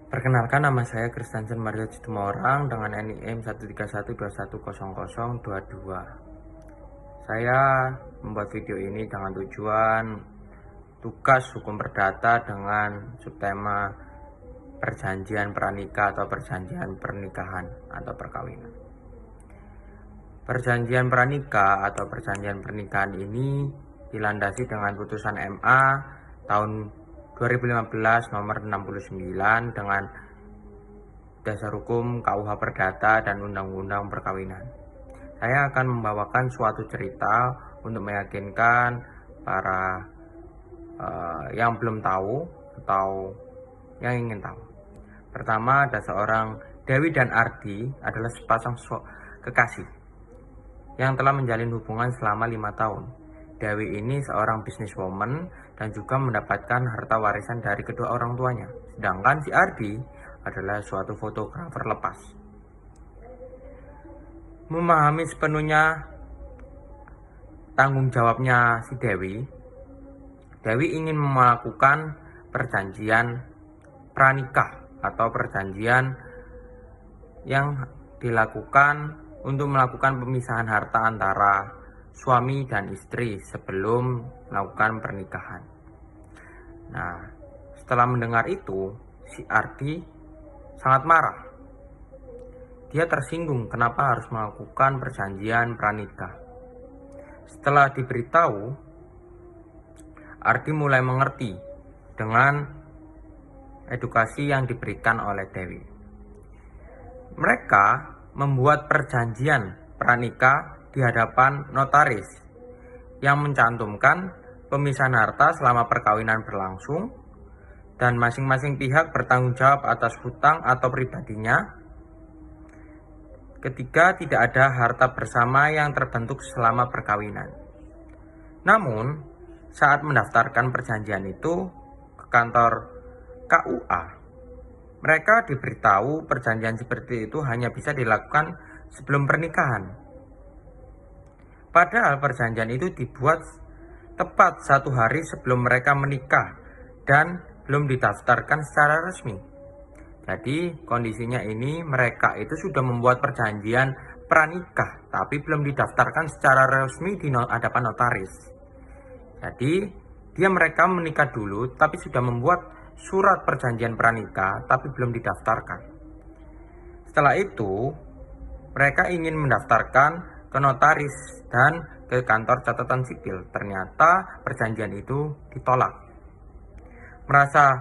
Perkenalkan, nama saya Kristiansen Mario Citumorang dengan NIM 131210022. Saya membuat video ini dengan tujuan tugas hukum perdata dengan subtema perjanjian pranikah atau perjanjian pernikahan atau perkawinan. Perjanjian pranikah atau perjanjian pernikahan ini dilandasi dengan putusan MA tahun 2015 nomor 69 dengan dasar hukum KUH Perdata dan Undang-Undang Perkawinan. Saya akan membawakan suatu cerita untuk meyakinkan para yang belum tahu atau yang ingin tahu. Pertama, ada seorang Dewi dan Ardi adalah sepasang kekasih yang telah menjalin hubungan selama 5 tahun. Dewi ini seorang businesswoman dan juga mendapatkan harta warisan dari kedua orang tuanya. Sedangkan si Ardi adalah suatu fotografer lepas. Memahami sepenuhnya tanggung jawabnya si Dewi ingin melakukan perjanjian pranikah atau perjanjian yang dilakukan untuk melakukan pemisahan harta antara suami dan istri sebelum melakukan pernikahan. Nah, setelah mendengar itu, si Ardi sangat marah. Dia tersinggung kenapa harus melakukan perjanjian pranikah. Setelah diberitahu, Ardi mulai mengerti dengan edukasi yang diberikan oleh Dewi. Mereka membuat perjanjian pranikah di hadapan notaris yang mencantumkan pemisahan harta selama perkawinan berlangsung dan masing-masing pihak bertanggung jawab atas hutang atau pribadinya ketika tidak ada harta bersama yang terbentuk selama perkawinan. Namun, saat mendaftarkan perjanjian itu ke kantor KUA, mereka diberitahu perjanjian seperti itu hanya bisa dilakukan sebelum pernikahan. Padahal perjanjian itu dibuat tepat 1 hari sebelum mereka menikah dan belum didaftarkan secara resmi. Jadi kondisinya ini mereka itu sudah membuat perjanjian pranikah tapi belum didaftarkan secara resmi di hadapan notaris. Jadi mereka menikah dulu tapi sudah membuat surat perjanjian pranikah tapi belum didaftarkan. Setelah itu mereka ingin mendaftarkan ke notaris dan ke kantor catatan sipil. Ternyata perjanjian itu ditolak. Merasa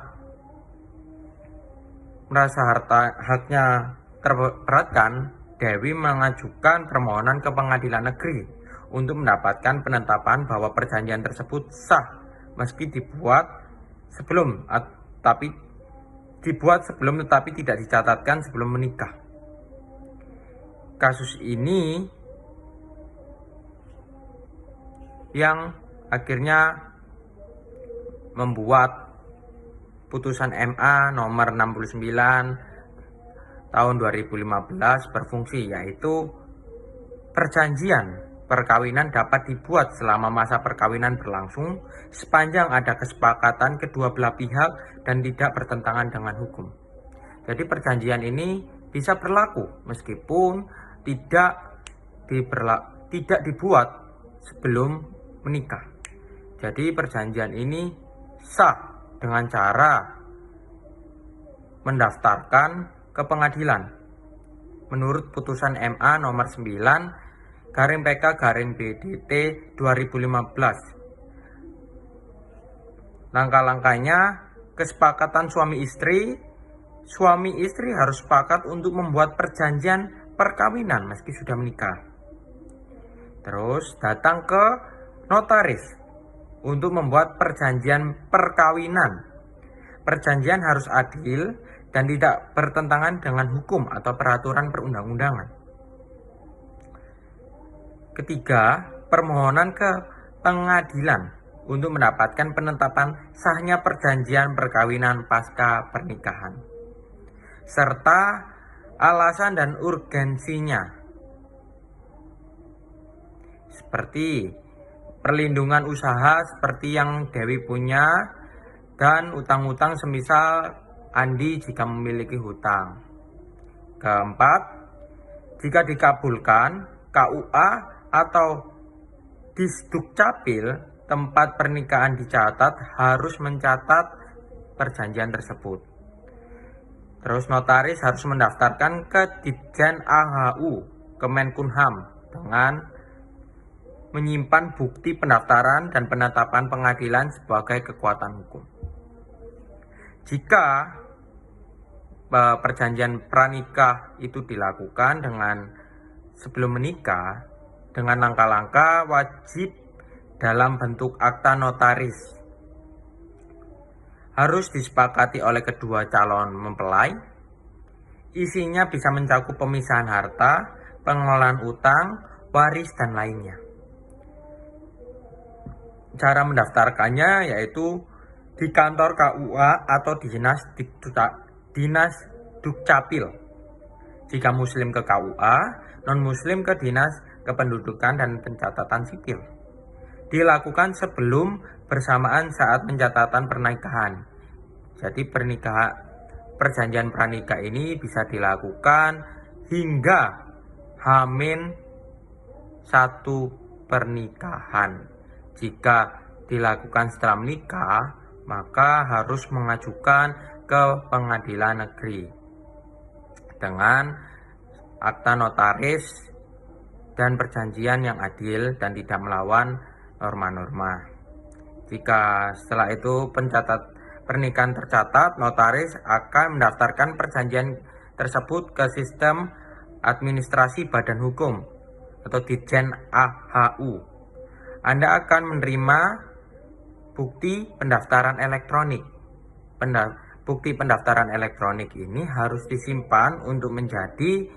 haknya terberatkan, Dewi mengajukan permohonan ke pengadilan negeri untuk mendapatkan penetapan bahwa perjanjian tersebut sah meski dibuat sebelum tetapi tidak dicatatkan sebelum menikah. Kasus ini yang akhirnya membuat putusan MA nomor 69 tahun 2015 berfungsi, yaitu perjanjian perkawinan dapat dibuat selama masa perkawinan berlangsung sepanjang ada kesepakatan kedua belah pihak dan tidak bertentangan dengan hukum. Jadi perjanjian ini bisa berlaku meskipun tidak dibuat sebelum menikah. Jadi perjanjian ini sah dengan cara mendaftarkan ke pengadilan menurut putusan MA nomor 9/PK/BDT 2015. Langkah-langkahnya, kesepakatan suami istri harus sepakat untuk membuat perjanjian perkawinan meski sudah menikah. Terus datang ke notaris untuk membuat perjanjian perkawinan. Perjanjian harus adil dan tidak bertentangan dengan hukum atau peraturan perundang-undangan. Ketiga, permohonan ke pengadilan untuk mendapatkan penetapan sahnya perjanjian perkawinan pasca pernikahan, serta alasan dan urgensinya, seperti perlindungan usaha seperti yang Dewi punya dan utang-utang semisal Andi jika memiliki hutang. Keempat, jika dikabulkan, KUA atau Disdukcapil tempat pernikahan dicatat harus mencatat perjanjian tersebut. Terus notaris harus mendaftarkan ke Ditjen AHU Kemenkumham dengan menyimpan bukti pendaftaran dan penetapan pengadilan sebagai kekuatan hukum. Jika perjanjian pranikah itu dilakukan sebelum menikah dengan langkah-langkah wajib dalam bentuk akta notaris, harus disepakati oleh kedua calon mempelai. Isinya bisa mencakup pemisahan harta, pengelolaan utang, waris, dan lainnya. Cara mendaftarkannya yaitu di kantor KUA atau di Dinas Dukcapil. Jika muslim ke KUA, non-muslim ke Dinas Kependudukan dan Pencatatan Sipil. Dilakukan sebelum, bersamaan saat pencatatan pernikahan. Jadi perjanjian pranikah ini bisa dilakukan hingga H-1 pernikahan. Jika dilakukan setelah menikah, maka harus mengajukan ke pengadilan negeri dengan akta notaris dan perjanjian yang adil dan tidak melawan norma-norma. Jika setelah itu pernikahan tercatat, notaris akan mendaftarkan perjanjian tersebut ke sistem administrasi badan hukum atau Ditjen AHU. Anda akan menerima bukti pendaftaran elektronik. Bukti pendaftaran elektronik ini harus disimpan untuk menjadi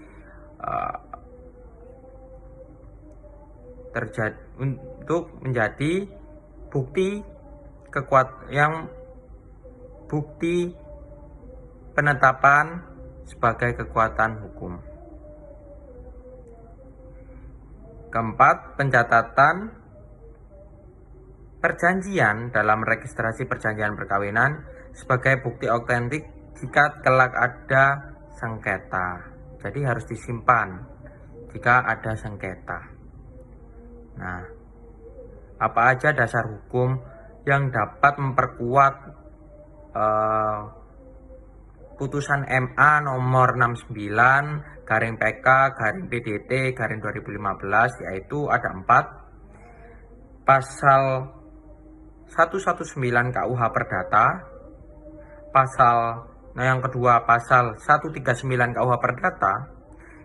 bukti penetapan sebagai kekuatan hukum. Keempat, pencatatan perjanjian dalam registrasi perjanjian perkawinan sebagai bukti otentik jika kelak ada sengketa. Jadi harus disimpan jika ada sengketa. Nah, apa aja dasar hukum yang dapat memperkuat putusan MA nomor 69 garing PK garing PDT garing 2015, yaitu ada 4. Pasal 119 KUH Perdata, yang kedua pasal 139 KUH Perdata,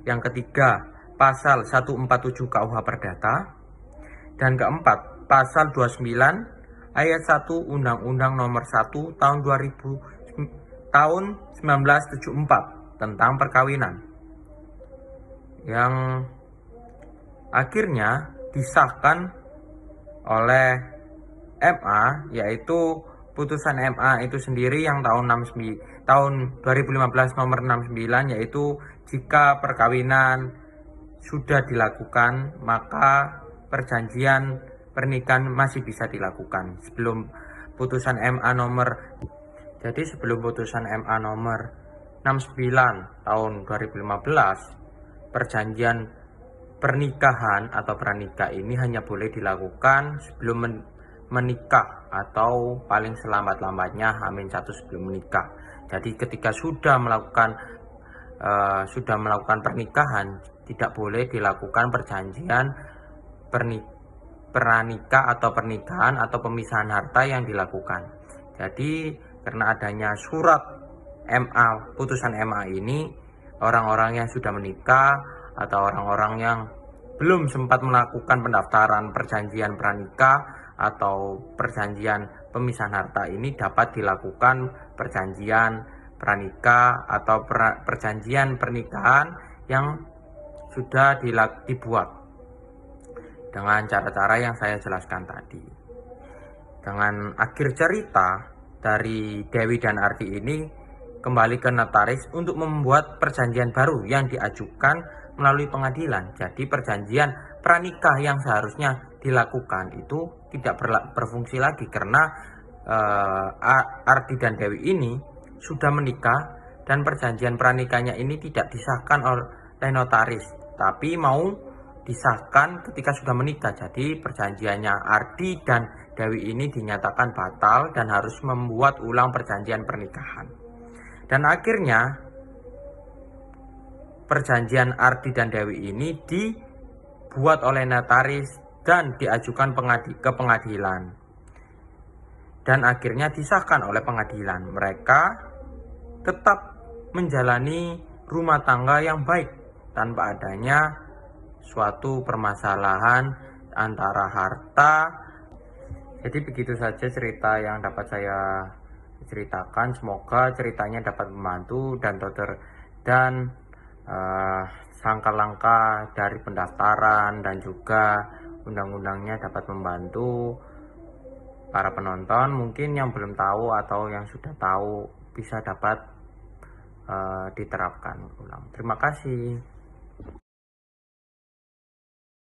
yang ketiga pasal 147 KUH Perdata, dan keempat pasal 29 ayat 1 Undang-Undang nomor 1 tahun 1974 tentang perkawinan, yang akhirnya disahkan oleh MA, yaitu putusan MA itu sendiri yang tahun 2015 nomor 69, yaitu jika perkawinan sudah dilakukan maka perjanjian pernikahan masih bisa dilakukan sebelum putusan MA nomor. Jadi sebelum putusan MA nomor 69 tahun 2015, perjanjian pernikahan atau pranikah ini hanya boleh dilakukan sebelum menikah atau paling selambat-lambatnya H-1 sebelum menikah. Jadi ketika sudah melakukan pernikahan, tidak boleh dilakukan perjanjian pranikah atau pernikahan atau pemisahan harta yang dilakukan. Jadi karena adanya surat MA, putusan MA ini, orang-orang yang sudah menikah atau orang-orang yang belum sempat melakukan pendaftaran perjanjian pranikah atau perjanjian pemisahan harta ini dapat dilakukan perjanjian pranikah atau perjanjian pernikahan yang sudah dibuat dengan cara-cara yang saya jelaskan tadi. Dengan akhir cerita dari Dewi dan Ardi ini kembali ke notaris untuk membuat perjanjian baru yang diajukan melalui pengadilan. Jadi perjanjian pranikah yang seharusnya dilakukan itu tidak berfungsi lagi karena Ardi dan Dewi ini sudah menikah dan perjanjian pernikahnya ini tidak disahkan oleh notaris, tapi mau disahkan ketika sudah menikah. Jadi perjanjiannya Ardi dan Dewi ini dinyatakan batal dan harus membuat ulang perjanjian pernikahan. Dan akhirnya perjanjian Ardi dan Dewi ini dibuat oleh notaris dan diajukan ke pengadilan. Dan akhirnya disahkan oleh pengadilan. Mereka tetap menjalani rumah tangga yang baik tanpa adanya suatu permasalahan antara harta. Jadi begitu saja cerita yang dapat saya ceritakan. Semoga ceritanya dapat membantu dan langkah-langkah dari pendaftaran dan juga undang-undangnya dapat membantu para penonton. Mungkin yang belum tahu atau yang sudah tahu bisa dapat diterapkan ulang. Terima kasih.